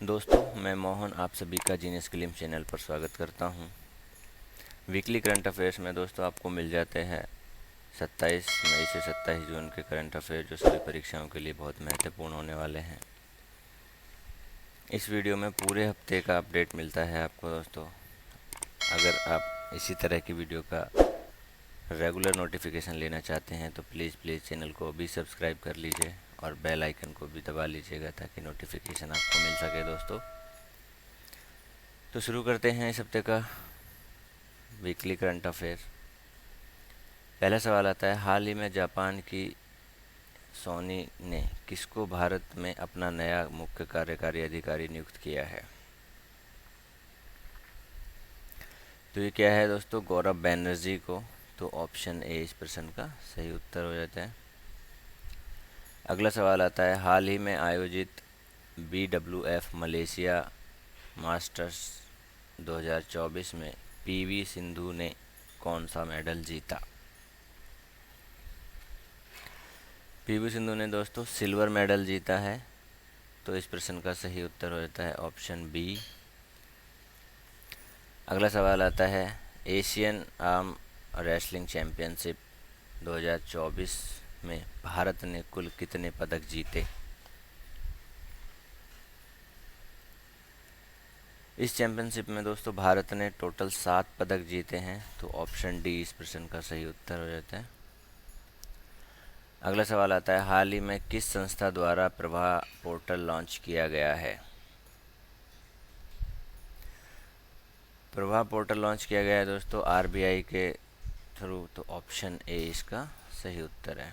दोस्तों, मैं मोहन आप सभी का जीनियस क्लिम चैनल पर स्वागत करता हूं। वीकली करंट अफेयर्स में दोस्तों आपको मिल जाते हैं 27 मई से 27 जून के करंट अफेयर जो सभी परीक्षाओं के लिए बहुत महत्वपूर्ण होने वाले हैं। इस वीडियो में पूरे हफ्ते का अपडेट मिलता है आपको दोस्तों। अगर आप इसी तरह की वीडियो का रेगुलर नोटिफिकेशन लेना चाहते हैं तो प्लीज़ चैनल को भी सब्सक्राइब कर लीजिए और बेल आइकन को भी दबा लीजिएगा ताकि नोटिफिकेशन आपको मिल सके दोस्तों। तो शुरू करते हैं इस हफ्ते का वीकली करंट अफेयर। पहला सवाल आता है, हाल ही में जापान की सोनी ने किसको भारत में अपना नया मुख्य कार्यकारी अधिकारी नियुक्त किया है? तो ये क्या है दोस्तों? गौरव बनर्जी को। तो ऑप्शन ए इस प्रश्न का सही उत्तर हो जाता है। अगला सवाल आता है, हाल ही में आयोजित BWF मलेशिया मास्टर्स 2024 में PV सिंधु ने कौन सा मेडल जीता? PV सिंधु ने दोस्तों सिल्वर मेडल जीता है। तो इस प्रश्न का सही उत्तर हो जाता है ऑप्शन बी। अगला सवाल आता है, एशियन आर्म रेसलिंग चैंपियनशिप 2024 में भारत ने कुल कितने पदक जीते? इस चैंपियनशिप में दोस्तों भारत ने टोटल 7 पदक जीते हैं। तो ऑप्शन डी इस प्रश्न का सही उत्तर हो जाता है। अगला सवाल आता है, हाल ही में किस संस्था द्वारा प्रभा पोर्टल लॉन्च किया गया है? प्रभा पोर्टल लॉन्च किया गया है दोस्तों RBI के थ्रू। तो ऑप्शन ए इसका सही उत्तर है।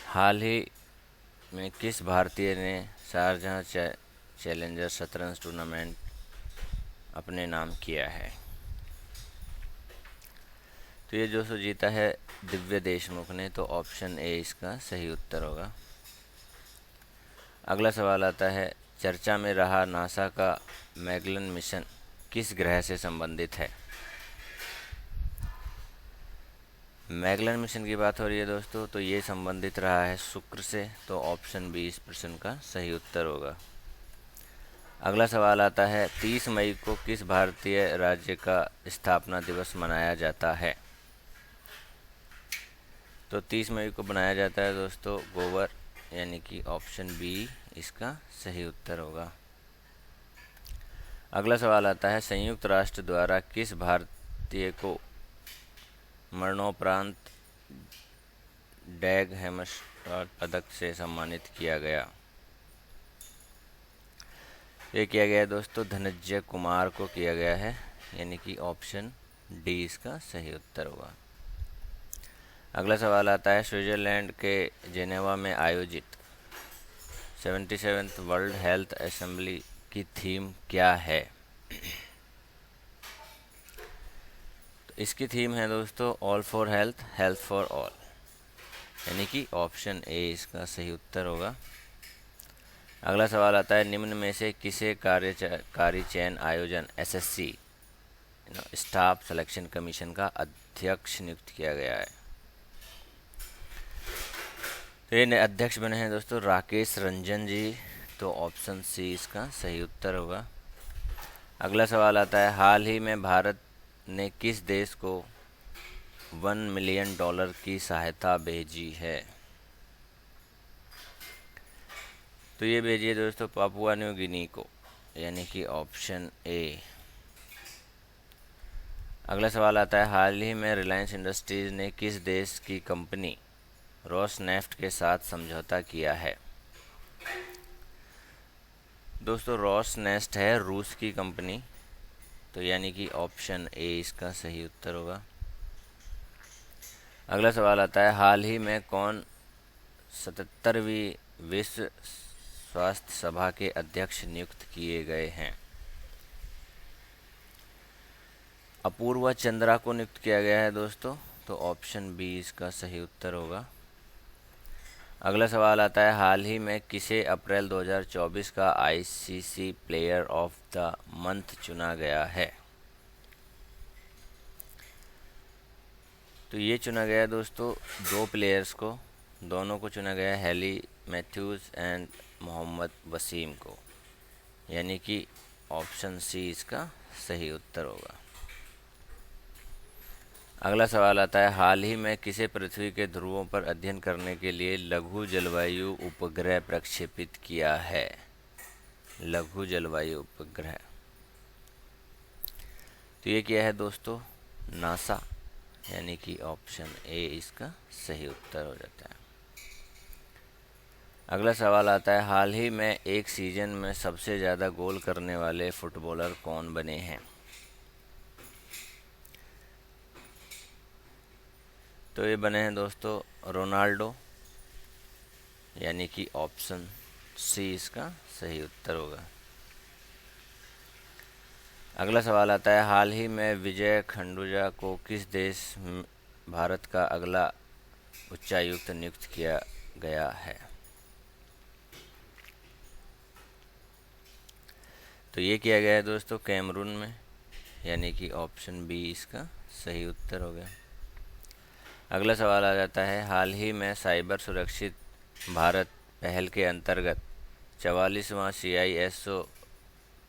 हाल ही में किस भारतीय ने शारजाह चैलेंजर शतरंज टूर्नामेंट अपने नाम किया है? तो ये जो जीता है दिव्य देशमुख ने। तो ऑप्शन ए इसका सही उत्तर होगा। अगला सवाल आता है, चर्चा में रहा नासा का मैगलन मिशन किस ग्रह से संबंधित है? मैगलन मिशन की बात हो रही है दोस्तों, तो ये संबंधित रहा है शुक्र से। तो ऑप्शन बी इस प्रश्न का सही उत्तर होगा। अगला सवाल आता है, 30 मई को किस भारतीय राज्य का स्थापना दिवस मनाया जाता है? तो 30 मई को बनाया जाता है दोस्तों गोवर, यानी कि ऑप्शन बी इसका सही उत्तर होगा। अगला सवाल आता है, संयुक्त राष्ट्र द्वारा किस भारतीय को मरणोपरांत डैग हैमरशॉट पदक से सम्मानित किया गया? ये किया गया है दोस्तों धनंजय कुमार को किया गया है, यानी कि ऑप्शन डी इसका सही उत्तर होगा। अगला सवाल आता है, स्विट्जरलैंड के जेनेवा में आयोजित 77th वर्ल्ड हेल्थ असेंबली की थीम क्या है? तो इसकी थीम है दोस्तों all for health, health for all, यानी कि ऑप्शन ए इसका सही उत्तर होगा। अगला सवाल आता है, निम्न में से किसे कार्यकारी चयन आयोजन SSC स्टाफ सिलेक्शन कमीशन का अध्यक्ष नियुक्त किया गया है? तो ये अध्यक्ष बने हैं दोस्तों राकेश रंजन जी। तो ऑप्शन सी इसका सही उत्तर होगा। अगला सवाल आता है, हाल ही में भारत ने किस देश को $1 मिलियन की सहायता भेजी है? तो ये भेजी है दोस्तों पापुआ न्यू गिनी को, यानी कि ऑप्शन ए। अगला सवाल आता है, हाल ही में रिलायंस इंडस्ट्रीज ने किस देश की कंपनी रोसनेफ्ट के साथ समझौता किया है? दोस्तों रोसनेफ्ट है रूस की कंपनी। तो यानी कि ऑप्शन ए इसका सही उत्तर होगा। अगला सवाल आता है, हाल ही में कौन 77वीं विश्व स्वास्थ्य सभा के अध्यक्ष नियुक्त किए गए हैं? अपूर्वा चंद्रा को नियुक्त किया गया है दोस्तों। तो ऑप्शन बी इसका सही उत्तर होगा। अगला सवाल आता है, हाल ही में किसे अप्रैल 2024 का ICC player of the month चुना गया है? तो ये चुना गया दोस्तों 2 प्लेयर्स को, दोनों को चुना गया Hayley Matthews and Mohammad Waseem को, यानी कि ऑप्शन सी इसका सही उत्तर होगा। अगला सवाल आता है, हाल ही में किसे पृथ्वी के ध्रुवों पर अध्ययन करने के लिए लघु जलवायु उपग्रह प्रक्षेपित किया है? लघु जलवायु उपग्रह, तो ये क्या है दोस्तों? नासा, यानी कि ऑप्शन ए इसका सही उत्तर हो जाता है। अगला सवाल आता है, हाल ही में एक सीजन में सबसे ज़्यादा गोल करने वाले फुटबॉलर कौन बने हैं? तो ये बने हैं दोस्तों रोनाल्डो, यानी कि ऑप्शन सी इसका सही उत्तर होगा। अगला सवाल आता है, हाल ही में विजय खंडूजा को किस देश भारत का अगला उच्चायुक्त नियुक्त किया गया है? तो ये किया गया है दोस्तों कैमरून में, यानी कि ऑप्शन बी इसका सही उत्तर हो गया। अगला सवाल आ जाता है, हाल ही में साइबर सुरक्षित भारत पहल के अंतर्गत 44वां CISO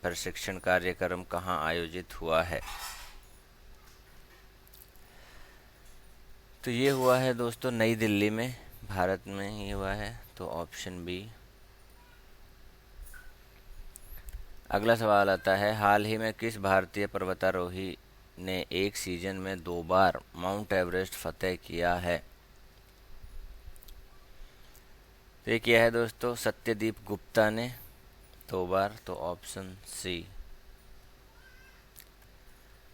प्रशिक्षण कार्यक्रम कहाँ आयोजित हुआ है? तो ये हुआ है दोस्तों नई दिल्ली में, भारत में ही हुआ है, तो ऑप्शन बी। अगला सवाल आता है, हाल ही में किस भारतीय पर्वतारोही ने एक सीजन में 2 बार माउंट एवरेस्ट फतेह किया है? तो ये किया है दोस्तों सत्यदीप गुप्ता ने 2 बार, तो ऑप्शन सी।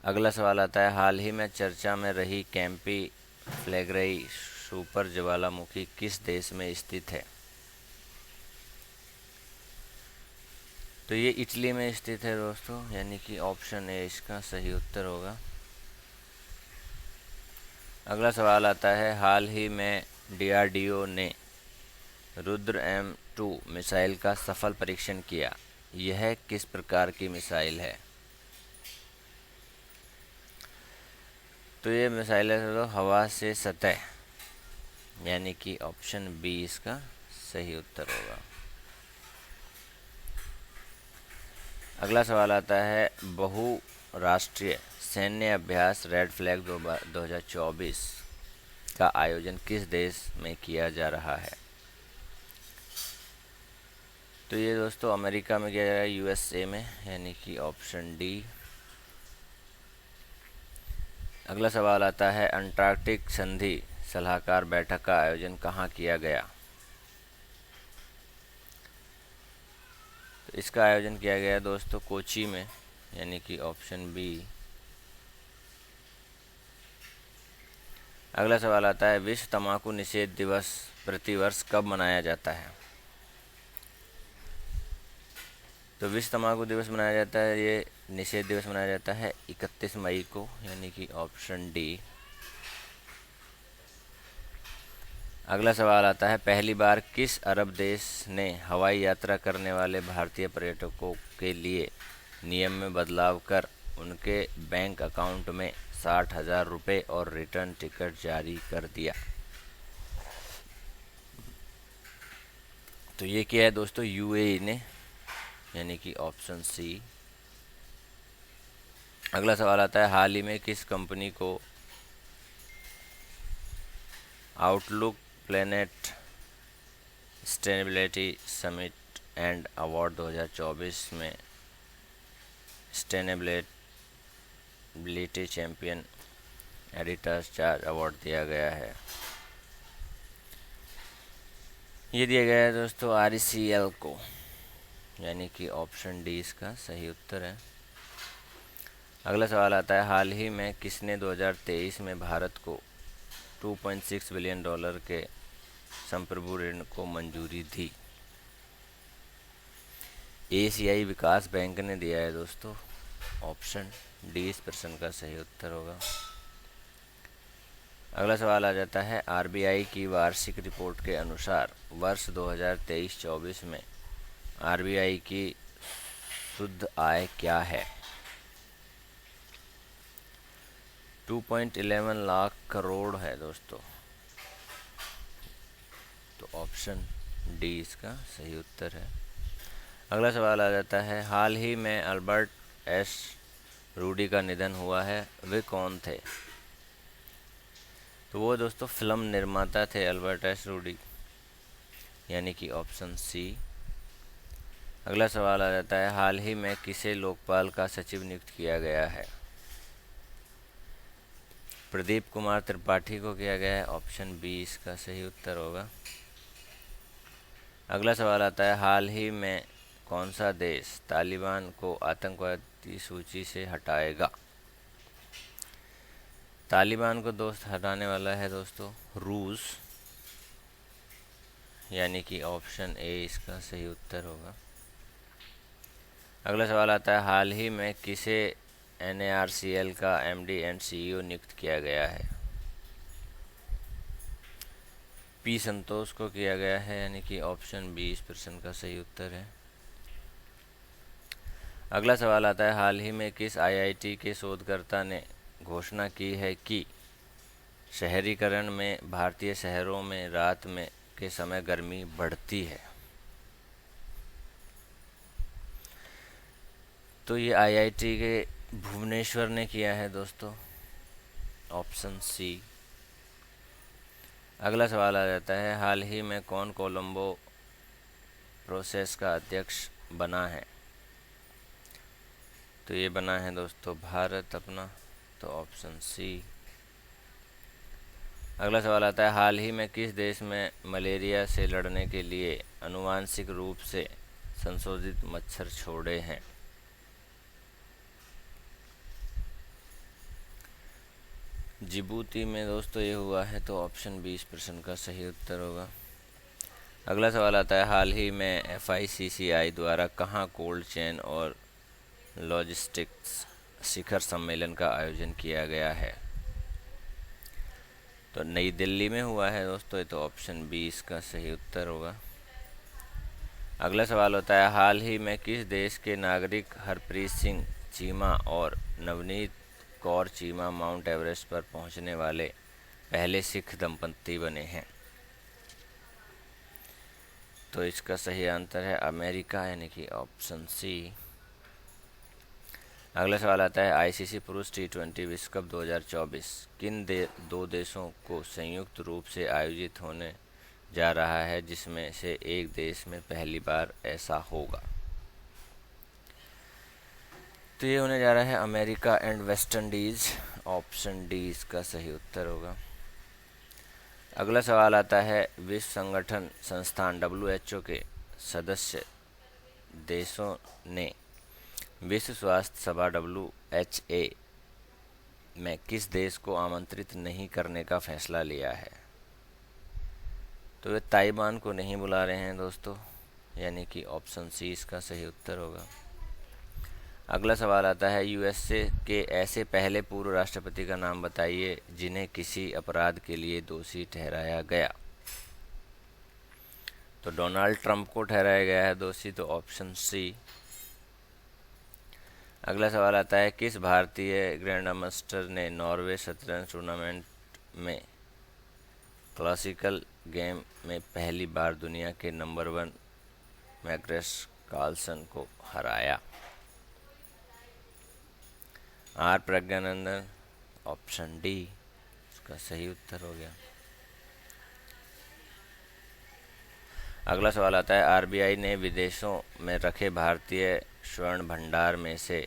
अगला सवाल आता है, हाल ही में चर्चा में रही कैंपी फ्लेग्रेई सुपर ज्वालामुखी किस देश में स्थित है? तो ये इटली में स्थित है दोस्तों, यानी कि ऑप्शन ए इसका सही उत्तर होगा। अगला सवाल आता है, हाल ही में DRDO ने रुद्र M2 मिसाइल का सफल परीक्षण किया, यह किस प्रकार की मिसाइल है? तो ये मिसाइल है तो हवा से सतह, यानी कि ऑप्शन बी इसका सही उत्तर होगा। अगला सवाल आता है, बहुराष्ट्रीय सैन्य अभ्यास रेड फ्लैग 2024 का आयोजन किस देश में किया जा रहा है? तो ये दोस्तों अमेरिका में किया जा रहा है, USA में, यानी कि ऑप्शन डी। अगला सवाल आता है, अंटार्कटिक संधि सलाहकार बैठक का आयोजन कहाँ किया गया? तो इसका आयोजन किया गया दोस्तों कोची में, यानी कि ऑप्शन बी। अगला सवाल आता है, विश्व तंबाकू निषेध दिवस प्रतिवर्ष कब मनाया जाता है? तो विश्व तंबाकू दिवस मनाया जाता है, ये निषेध दिवस मनाया जाता है 31 मई को, यानी कि ऑप्शन डी। अगला सवाल आता है, पहली बार किस अरब देश ने हवाई यात्रा करने वाले भारतीय पर्यटकों के लिए नियम में बदलाव कर उनके बैंक अकाउंट में 60,000 रुपये और रिटर्न टिकट जारी कर दिया? तो ये क्या है दोस्तों UAE ने, यानी कि ऑप्शन सी। अगला सवाल आता है, हाल ही में किस कंपनी को outlook planet sustainability summit and award 2024 में sustainability champion editors charge award दिया गया है? ये दिया गया है दोस्तों RECL को, यानी कि ऑप्शन डी इसका सही उत्तर है। अगला सवाल आता है, हाल ही में किसने 2023 में भारत को $2.6 बिलियन के संप्रभु ऋण को मंजूरी दी? एशियाई विकास बैंक ने दिया है दोस्तों, ऑप्शन डी इस प्रश्न का सही उत्तर होगा। अगला सवाल आ जाता है, RBI की वार्षिक रिपोर्ट के अनुसार वर्ष 2023-24 में RBI की शुद्ध आय क्या है? 2.11 लाख करोड़ है दोस्तों, तो ऑप्शन डी इसका सही उत्तर है। अगला सवाल आ जाता है, हाल ही में अल्बर्ट एस रूडी का निधन हुआ है, वे कौन थे? तो वो दोस्तों फिल्म निर्माता थे अल्बर्ट एस रूडी, यानी कि ऑप्शन सी। अगला सवाल आ जाता है, हाल ही में किसे लोकपाल का सचिव नियुक्त किया गया है? प्रदीप कुमार त्रिपाठी को किया गया है, ऑप्शन बी इसका सही उत्तर होगा। अगला सवाल आता है, हाल ही में कौन सा देश तालिबान को आतंकवादी सूची से हटाएगा? तालिबान को दोस्त हटाने वाला है दोस्तों रूस, यानी कि ऑप्शन ए इसका सही उत्तर होगा। अगला सवाल आता है, हाल ही में किसे NARCL का MD एंड CEO नियुक्त किया गया है? पी संतोष को किया गया है, यानी कि ऑप्शन बी इस प्रश्न का सही उत्तर है। अगला सवाल आता है, हाल ही में किस IIT के शोधकर्ता ने घोषणा की है कि शहरीकरण में भारतीय शहरों में रात में के समय गर्मी बढ़ती है? तो ये IIT के भुवनेश्वर ने किया है दोस्तों, ऑप्शन सी। अगला सवाल आ जाता है, हाल ही में कौन कोलंबो प्रोसेस का अध्यक्ष बना है? तो ये बना है दोस्तों भारत अपना, तो ऑप्शन सी। अगला सवाल आता है, हाल ही में किस देश में मलेरिया से लड़ने के लिए आनुवांशिक रूप से संशोधित मच्छर छोड़े हैं? जिबूती में दोस्तों ये हुआ है, तो ऑप्शन बी इस प्रश्न का सही उत्तर होगा। अगला सवाल आता है, हाल ही में FICCI द्वारा कहाँ कोल्ड चेन और लॉजिस्टिक्स शिखर सम्मेलन का आयोजन किया गया है? तो नई दिल्ली में हुआ है दोस्तों, तो ऑप्शन बी इसका सही उत्तर होगा। अगला सवाल होता है, हाल ही में किस देश के नागरिक हरप्रीत सिंह चीमा और नवनीत कौर चीमा माउंट एवरेस्ट पर पहुंचने वाले पहले सिख दंपति बने हैं? तो इसका सही आंसर है अमेरिका, यानी कि ऑप्शन सी। अगला सवाल आता है, ICC पुरुष T20 विश्व कप 2024 किन दो देशों को संयुक्त रूप से आयोजित होने जा रहा है, जिसमें से एक देश में पहली बार ऐसा होगा? तो ये होने जा रहा है America and West Indies, option D इसका सही उत्तर होगा। अगला सवाल आता है, विश्व संगठन संस्थान WHO के सदस्य देशों ने विश्व स्वास्थ्य सभा WHA में किस देश को आमंत्रित नहीं करने का फैसला लिया है? तो वे ताइवान को नहीं बुला रहे हैं दोस्तों, यानी कि ऑप्शन सी इसका सही उत्तर होगा। अगला सवाल आता है, USA के ऐसे पहले पूर्व राष्ट्रपति का नाम बताइए जिन्हें किसी अपराध के लिए दोषी ठहराया गया? तो डोनाल्ड ट्रंप को ठहराया गया है दोषी, तो ऑप्शन सी। अगला सवाल आता है, किस भारतीय ग्रैंड मास्टर ने नॉर्वे शतरंज टूर्नामेंट में क्लासिकल गेम में पहली बार दुनिया के नंबर 1 मैग्नस कार्लसन को हराया? आर प्रज्ञानंदन, ऑप्शन डी इसका सही उत्तर हो गया। अगला सवाल आता है, RBI ने विदेशों में रखे भारतीय स्वर्ण भंडार में से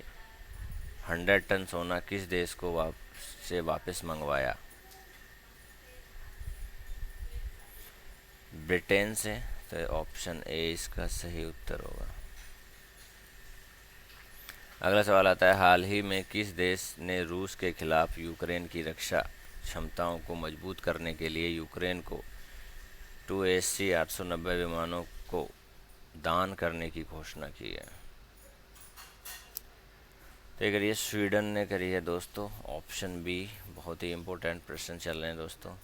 100 टन सोना किस देश को वापस मंगवाया? ब्रिटेन से, तो ऑप्शन ए इसका सही उत्तर होगा। अगला सवाल आता है, हाल ही में किस देश ने रूस के खिलाफ यूक्रेन की रक्षा क्षमताओं को मजबूत करने के लिए यूक्रेन को 2AC 890 विमानों को दान करने की घोषणा की है? तो ये करिए स्वीडन ने करी है दोस्तों, ऑप्शन बी। बहुत ही इम्पोर्टेंट प्रश्न चल रहे हैं दोस्तों।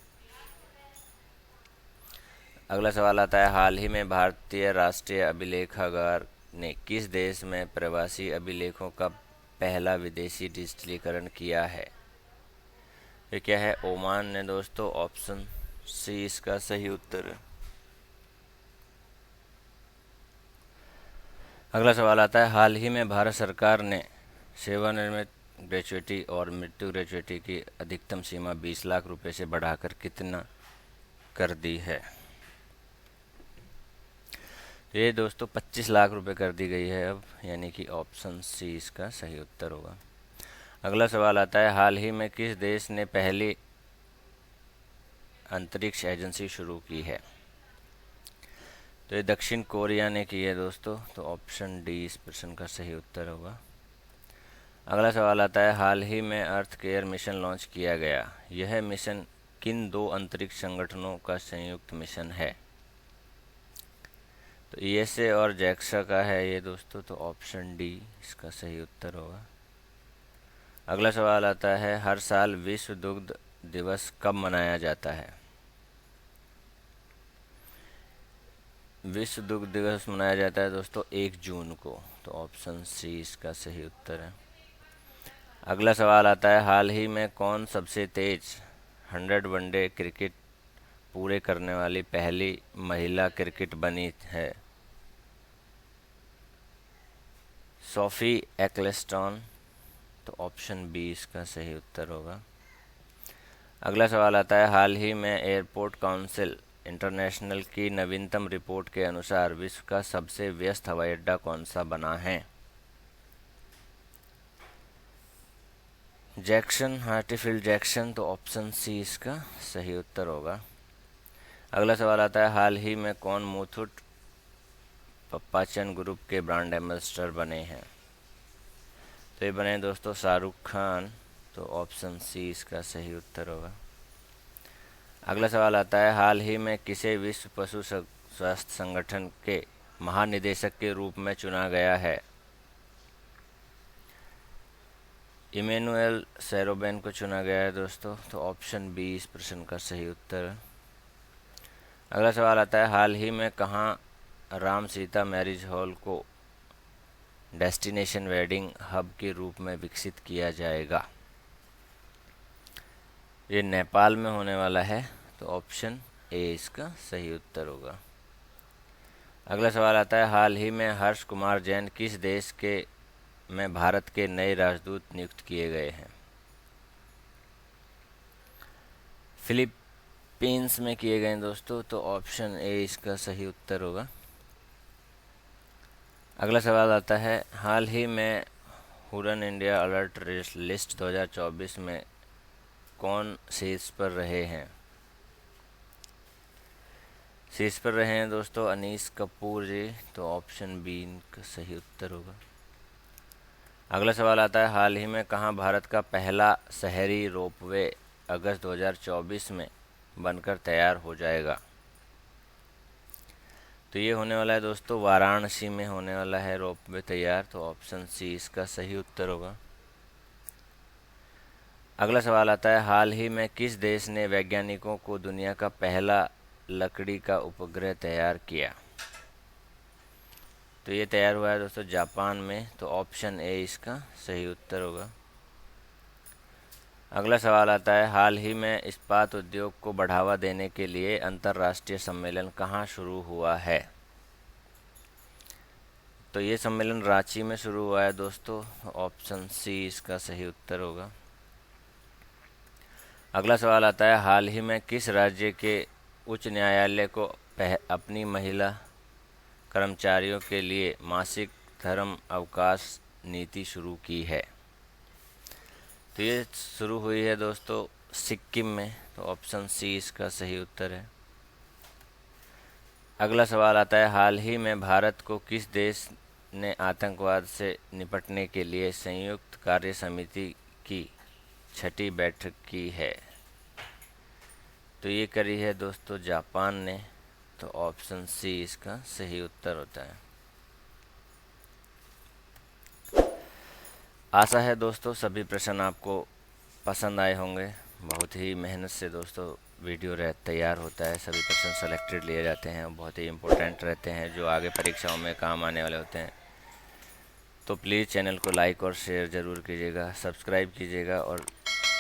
अगला सवाल आता है, हाल ही में भारतीय राष्ट्रीय अभिलेखागार ने किस देश में प्रवासी अभिलेखों का पहला विदेशी डिजिटलीकरण किया है? ये क्या है? ओमान ने दोस्तों, ऑप्शन सी इसका सही उत्तर है। अगला सवाल आता है, हाल ही में भारत सरकार ने सेवानिवृत्त ग्रेच्युटी और मृत्यु ग्रेच्युटी की अधिकतम सीमा 20 लाख रुपए से बढ़ाकर कितना कर दी है। ये दोस्तों 25 लाख रुपए कर दी गई है अब, यानी कि ऑप्शन सी इसका सही उत्तर होगा। अगला सवाल आता है, हाल ही में किस देश ने पहली अंतरिक्ष एजेंसी शुरू की है। तो ये दक्षिण कोरिया ने की है दोस्तों, तो ऑप्शन डी इस प्रश्न का सही उत्तर होगा। अगला सवाल आता है, हाल ही में अर्थ केयर मिशन लॉन्च किया गया, यह मिशन किन दो अंतरिक्ष संगठनों का संयुक्त मिशन है। तो ईएसए और जैक्सा का है ये दोस्तों, तो ऑप्शन डी इसका सही उत्तर होगा। अगला सवाल आता है, हर साल विश्व दुग्ध दिवस कब मनाया जाता है। विश्व दुग्ध दिवस मनाया जाता है दोस्तों 1 जून को, तो ऑप्शन सी इसका सही उत्तर है। अगला सवाल आता है, हाल ही में कौन सबसे तेज 100 वनडे क्रिकेट पूरे करने वाली पहली महिला क्रिकेट बनी है। सोफी एक्लेस्टन, तो ऑप्शन बी इसका सही उत्तर होगा। अगला सवाल आता है, हाल ही में एयरपोर्ट काउंसिल इंटरनेशनल की नवीनतम रिपोर्ट के अनुसार विश्व का सबसे व्यस्त हवाई अड्डा कौन सा बना है। जैक्सन, हार्टीफील्ड जैक्सन, तो ऑप्शन सी इसका सही उत्तर होगा। अगला सवाल आता है, हाल ही में कौन मुथूट पप्पाचन ग्रुप के ब्रांड एम्बेसडर बने हैं। तो ये बने दोस्तों शाहरुख खान, तो ऑप्शन सी इसका सही उत्तर होगा। अगला सवाल आता है, हाल ही में किसे विश्व पशु स्वास्थ्य संगठन के महानिदेशक के रूप में चुना गया है। इमैनुएल सेरोबेन को चुना गया है दोस्तों, तो ऑप्शन बी इस प्रश्न का सही उत्तर है। अगला सवाल आता है, हाल ही में कहाँ राम सीता मैरिज हॉल को डेस्टिनेशन वेडिंग हब के रूप में विकसित किया जाएगा। ये नेपाल में होने वाला है, तो ऑप्शन ए इसका सही उत्तर होगा। अगला सवाल आता है, हाल ही में हर्ष कुमार जैन किस देश के में भारत के नए राजदूत नियुक्त किए गए हैं। फिलीपींस में किए गए हैं दोस्तों, तो ऑप्शन ए इसका सही उत्तर होगा। अगला सवाल आता है, हाल ही में हुरन इंडिया अलर्ट लिस्ट 2024 में कौन शीर्ष पर रहे हैं। शीर्ष पर रहे हैं दोस्तों अनीस कपूर जी, तो ऑप्शन बी इनका सही उत्तर होगा। अगला सवाल आता है, हाल ही में कहाँ भारत का पहला शहरी रोपवे अगस्त 2024 में बनकर तैयार हो जाएगा। तो ये होने वाला है दोस्तों वाराणसी में होने वाला है रोपवे तैयार, तो ऑप्शन सी इसका सही उत्तर होगा। अगला सवाल आता है, हाल ही में किस देश ने वैज्ञानिकों को दुनिया का पहला लकड़ी का उपग्रह तैयार किया। तो ये तैयार हुआ है दोस्तों जापान में, तो ऑप्शन ए इसका सही उत्तर होगा। अगला सवाल आता है, हाल ही में इस्पात उद्योग को बढ़ावा देने के लिए अंतर्राष्ट्रीय सम्मेलन कहाँ शुरू हुआ है। तो ये सम्मेलन रांची में शुरू हुआ है दोस्तों, ऑप्शन सी इसका सही उत्तर होगा। अगला सवाल आता है, हाल ही में किस राज्य के उच्च न्यायालय को अपनी महिला कर्मचारियों के लिए मासिक धर्म अवकाश नीति शुरू की है। तो ये शुरू हुई है दोस्तों सिक्किम में, तो ऑप्शन सी इसका सही उत्तर है। अगला सवाल आता है, हाल ही में भारत को किस देश ने आतंकवाद से निपटने के लिए संयुक्त कार्य समिति की 6ठी बैठक की है। तो ये करी है दोस्तों जापान ने, तो ऑप्शन सी इसका सही उत्तर होता है। आशा है दोस्तों सभी प्रश्न आपको पसंद आए होंगे। बहुत ही मेहनत से दोस्तों वीडियो तैयार होता है, सभी प्रश्न सेलेक्टेड लिए जाते हैं, बहुत ही इम्पोर्टेंट रहते हैं जो आगे परीक्षाओं में काम आने वाले होते हैं। तो प्लीज़ चैनल को लाइक और शेयर ज़रूर कीजिएगा, सब्सक्राइब कीजिएगा और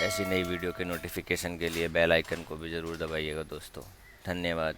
ऐसी नई वीडियो के नोटिफिकेशन के लिए बेल आइकन को भी ज़रूर दबाइएगा दोस्तों। धन्यवाद।